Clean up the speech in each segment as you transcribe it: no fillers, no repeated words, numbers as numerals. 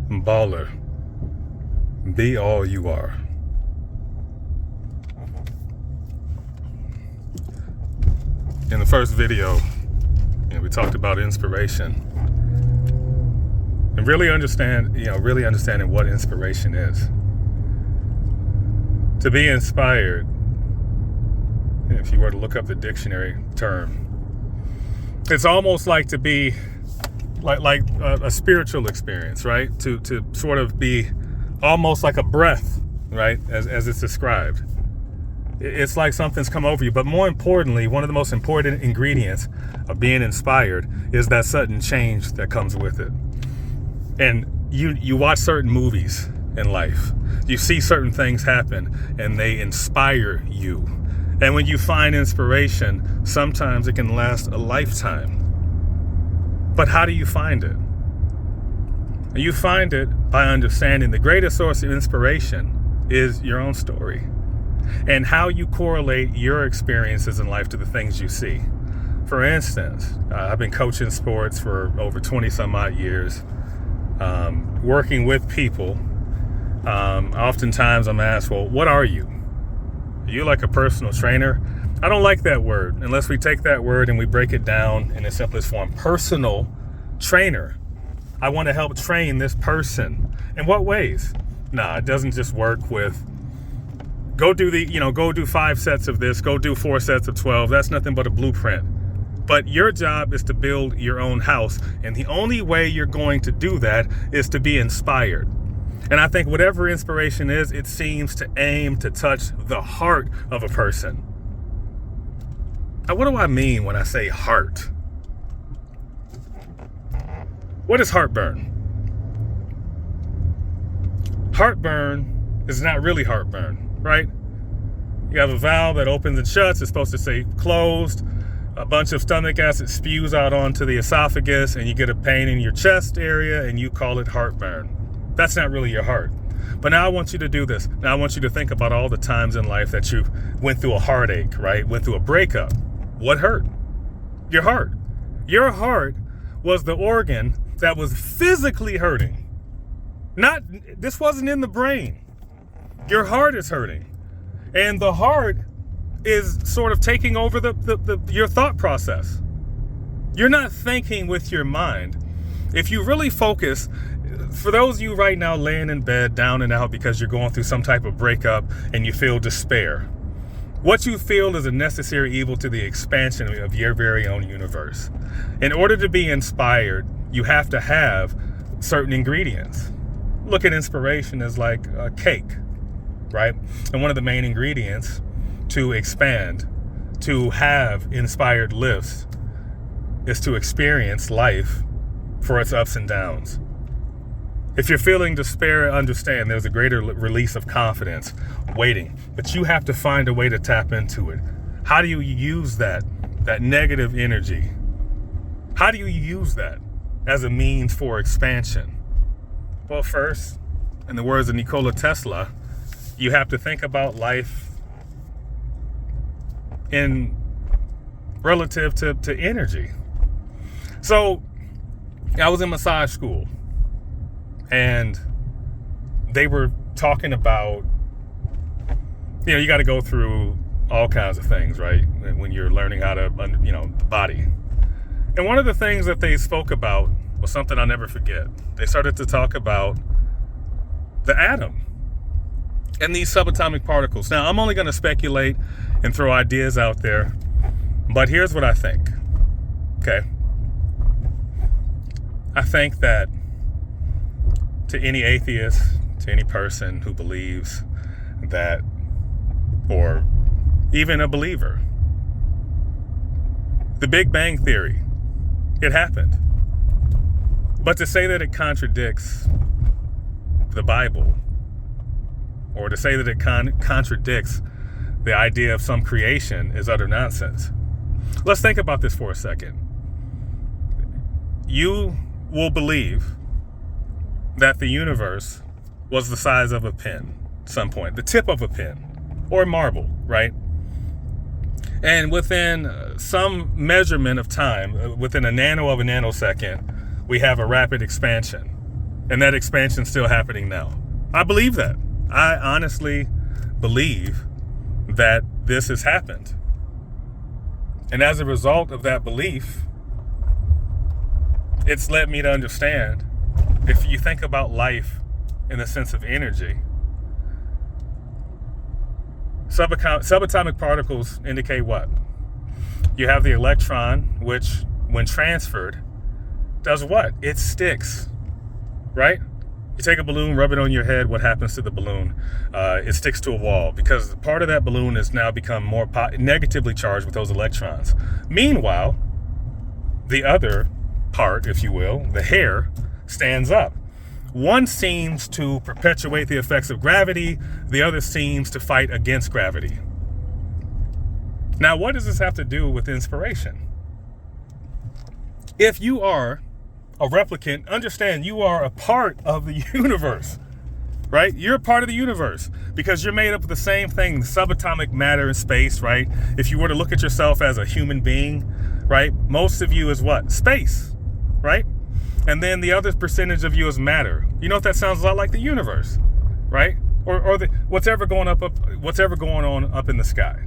Baller. Be all you are. In the first video, we talked about inspiration and really understanding what inspiration is. To be inspired, if you were to look up the dictionary term, it's almost like to be like a spiritual experience, right? To sort of be almost like a breath, right? As it's described. It's like something's come over you. But more importantly, one of the most important ingredients of being inspired is that sudden change that comes with it. And you watch certain movies in life. You see certain things happen and they inspire you. And when you find inspiration, sometimes it can last a lifetime. But how do you find it? You find it by understanding the greatest source of inspiration is your own story and how you correlate your experiences in life to the things you see. For instance, I've been coaching sports for over 20 some odd years, working with people. Oftentimes I'm asked, well, what are you? Are you like a personal trainer? I don't like that word unless we take that word and we break it down in its simplest form. Personal trainer. I want to help train this person. In what ways? Nah, it doesn't just work with go do 5 sets of this, go do 4 sets of 12. That's nothing but a blueprint. But your job is to build your own house. And the only way you're going to do that is to be inspired. And I think whatever inspiration is, it seems to aim to touch the heart of a person. Now, what do I mean when I say heart? What is heartburn? Heartburn is not really heartburn, right? You have a valve that opens and shuts. It's supposed to say closed. A bunch of stomach acid spews out onto the esophagus and you get a pain in your chest area and you call it heartburn. That's not really your heart. But now I want you to do this. Now I want you to think about all the times in life that you went through a heartache, right? Went through a breakup. What hurt? Your heart. Your heart was the organ that was physically hurting. This wasn't in the brain. Your heart is hurting. And the heart is sort of taking over your thought process. You're not thinking with your mind. If you really focus, for those of you right now laying in bed, down and out because you're going through some type of breakup and you feel despair, what you feel is a necessary evil to the expansion of your very own universe. In order to be inspired, you have to have certain ingredients. Look at inspiration as like a cake, right? And one of the main ingredients to expand, to have inspired lifts, is to experience life for its ups and downs. If you're feeling despair, understand there's a greater release of confidence waiting, but you have to find a way to tap into it. How do you use that negative energy? How do you use that as a means for expansion? Well, first, in the words of Nikola Tesla, you have to think about life in relative to energy. So I was in massage school and they were talking about, you got to go through all kinds of things, right? When you're learning how to, the body. And one of the things that they spoke about was something I'll never forget. They started to talk about the atom and these subatomic particles. Now, I'm only going to speculate and throw ideas out there, but here's what I think, okay? I think that to any atheist, to any person who believes that, or even a believer, the Big Bang Theory, it happened. But to say that it contradicts the Bible, or to say that it contradicts the idea of some creation is utter nonsense. Let's think about this for a second. You will believe that the universe was the size of a pin at some point, the tip of a pin, or marble, right? And within some measurement of time, within a nano of a nanosecond, we have a rapid expansion. And that expansion's still happening now. I believe that. I honestly believe that this has happened. And as a result of that belief, it's led me to understand, if you think about life in the sense of energy, subatomic particles indicate what? You have the electron, which, when transferred, does what? It sticks, right? You take a balloon, rub it on your head, what happens to the balloon? It sticks to a wall because part of that balloon has now become more negatively charged with those electrons. Meanwhile, the other part, if you will, the hair, stands up. One seems to perpetuate the effects of gravity, the other seems to fight against gravity. Now, what does this have to do with inspiration? If you are a replicant, understand you are a part of the universe, right? You're a part of the universe because you're made up of the same thing, subatomic matter and space, right? If you were to look at yourself as a human being, right? Most of you is what? Space, right? And then the other percentage of you is matter. You know what that sounds a lot like? The universe, right? Or whatever going on up in the sky.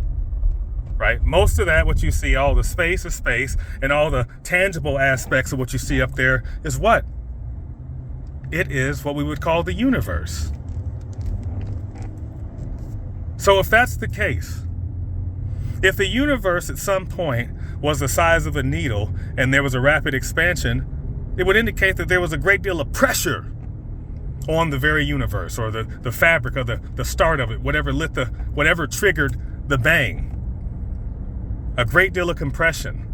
Right? Most of that, what you see, all the space is space, and all the tangible aspects of what you see up there is what? It is what we would call the universe. So if that's the case, if the universe at some point was the size of a needle and there was a rapid expansion, it would indicate that there was a great deal of pressure on the very universe, or the fabric of the start of it, whatever triggered the bang. A great deal of compression.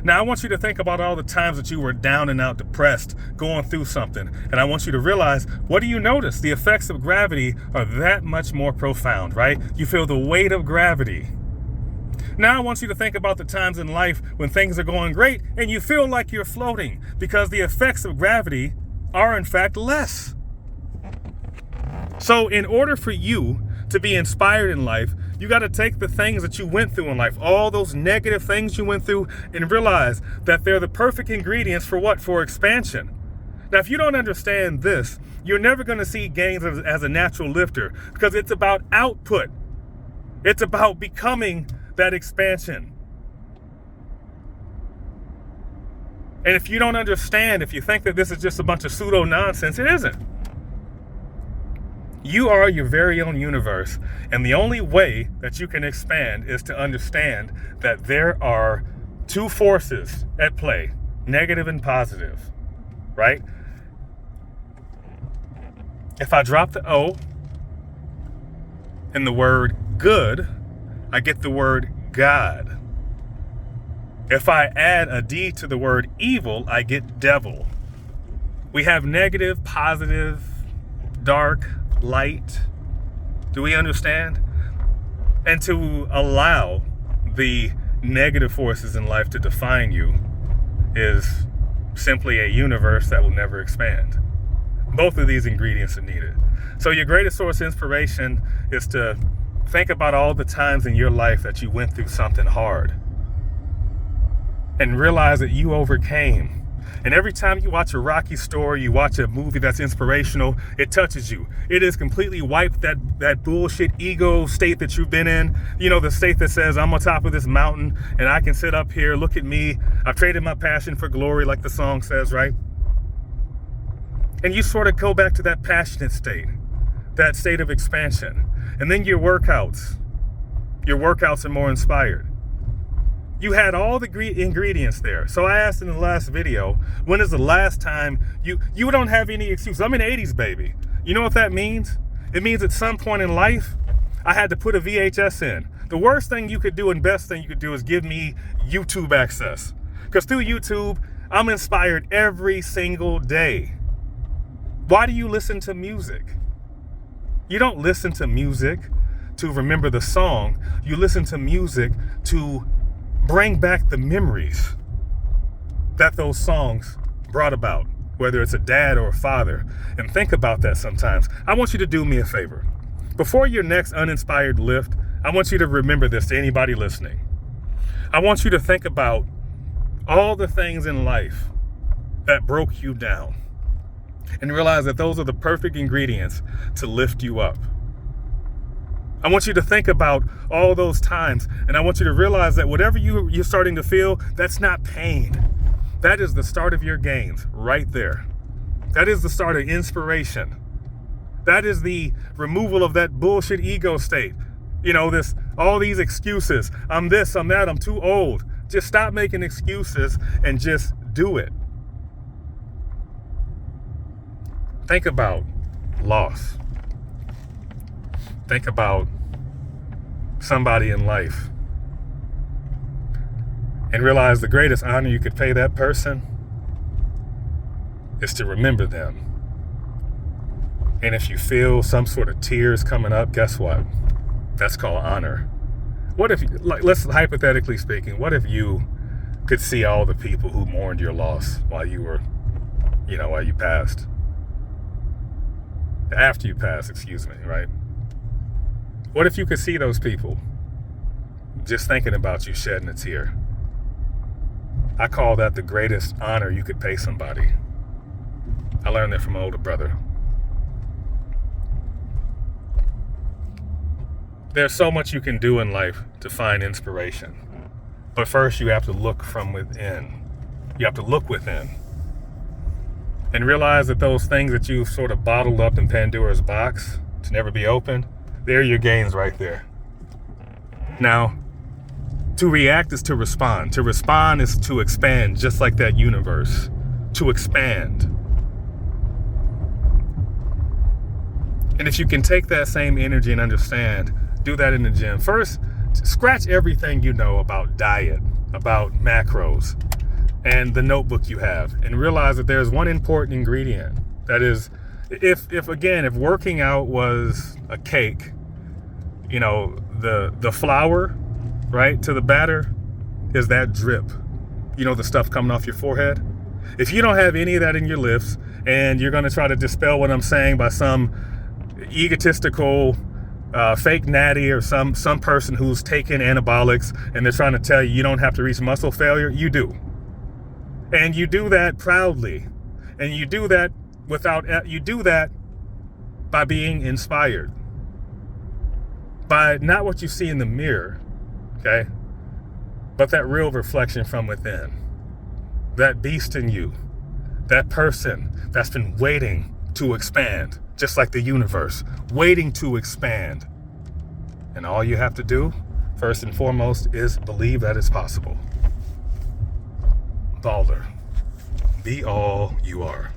Now, I want you to think about all the times that you were down and out, depressed, going through something. And I want you to realize, what do you notice? The effects of gravity are that much more profound, right? You feel the weight of gravity. Now, I want you to think about the times in life when things are going great and you feel like you're floating because the effects of gravity are, in fact, less. So, in order for you to be inspired in life, you got to take the things that you went through in life, all those negative things you went through, and realize that they're the perfect ingredients for what? For expansion. Now, if you don't understand this, you're never going to see gains as a natural lifter, because it's about output. It's about becoming that expansion. And if you don't understand, if you think that this is just a bunch of pseudo nonsense, it isn't. You are your very own universe, and the only way that you can expand is to understand that there are two forces at play, negative and positive, right? If I drop the O in the word good, I get the word God. If I add a D to the word evil, I get devil. We have negative, positive, dark, light. Do we understand? And to allow the negative forces in life to define you is simply a universe that will never expand. Both of these ingredients are needed. So your greatest source of inspiration is to think about all the times in your life that you went through something hard and realize that you overcame. And every time you watch a Rocky story, you watch a movie that's inspirational, it touches you. It has completely wiped that bullshit ego state that you've been in. You know, the state that says, I'm on top of this mountain and I can sit up here, look at me. I've traded my passion for glory, like the song says, right? And you sort of go back to that passionate state, that state of expansion. And then your workouts are more inspired. You had all the ingredients there. So I asked in the last video, when is the last time you don't have any excuse? I'm an 80s baby. You know what that means? It means at some point in life, I had to put a VHS in. The worst thing you could do and best thing you could do is give me YouTube access. Because through YouTube, I'm inspired every single day. Why do you listen to music? You don't listen to music to remember the song. You listen to music to bring back the memories that those songs brought about, whether it's a dad or a father. And think about that sometimes. I want you to do me a favor. Before your next uninspired lift, I want you to remember this to anybody listening. I want you to think about all the things in life that broke you down. and realize that those are the perfect ingredients to lift you up. I want you to think about all those times, and I want you to realize that whatever you're starting to feel, that's not pain. That is the start of your gains right there. That is the start of inspiration. That is the removal of that bullshit ego state. All these excuses. I'm this, I'm that, I'm too old. Just stop making excuses and just do it. Think about loss. Think about somebody in life and realize the greatest honor you could pay that person is to remember them. And if you feel some sort of tears coming up, guess what? That's called honor. What if, let's hypothetically speaking, what if you could see all the people who mourned your loss while you were, while you passed? After you passed, excuse me, right? What if you could see those people just thinking about you shedding a tear? I call that the greatest honor you could pay somebody. I learned that from my older brother. There's so much you can do in life to find inspiration. But first, you have to look from within. You have to look within and realize that those things that you've sort of bottled up in Pandora's box to never be opened, they're your gains right there. Now, to react is to respond. To respond is to expand, just like that universe. To expand. And if you can take that same energy and understand, do that in the gym. First, scratch everything you know about diet, about macros, and the notebook you have, and realize that there's one important ingredient. That is, if working out was a cake, the flour, right, to the batter is that drip. The stuff coming off your forehead. If you don't have any of that in your lifts, and you're going to try to dispel what I'm saying by some egotistical fake natty or some person who's taken anabolics and they're trying to tell you don't have to reach muscle failure, you do. And you do that proudly. And you do that by being inspired. By not what you see in the mirror, okay? But that real reflection from within. That beast in you. That person that's been waiting to expand, just like the universe, waiting to expand. And all you have to do, first and foremost, is believe that it's possible. Baller. Be all you are.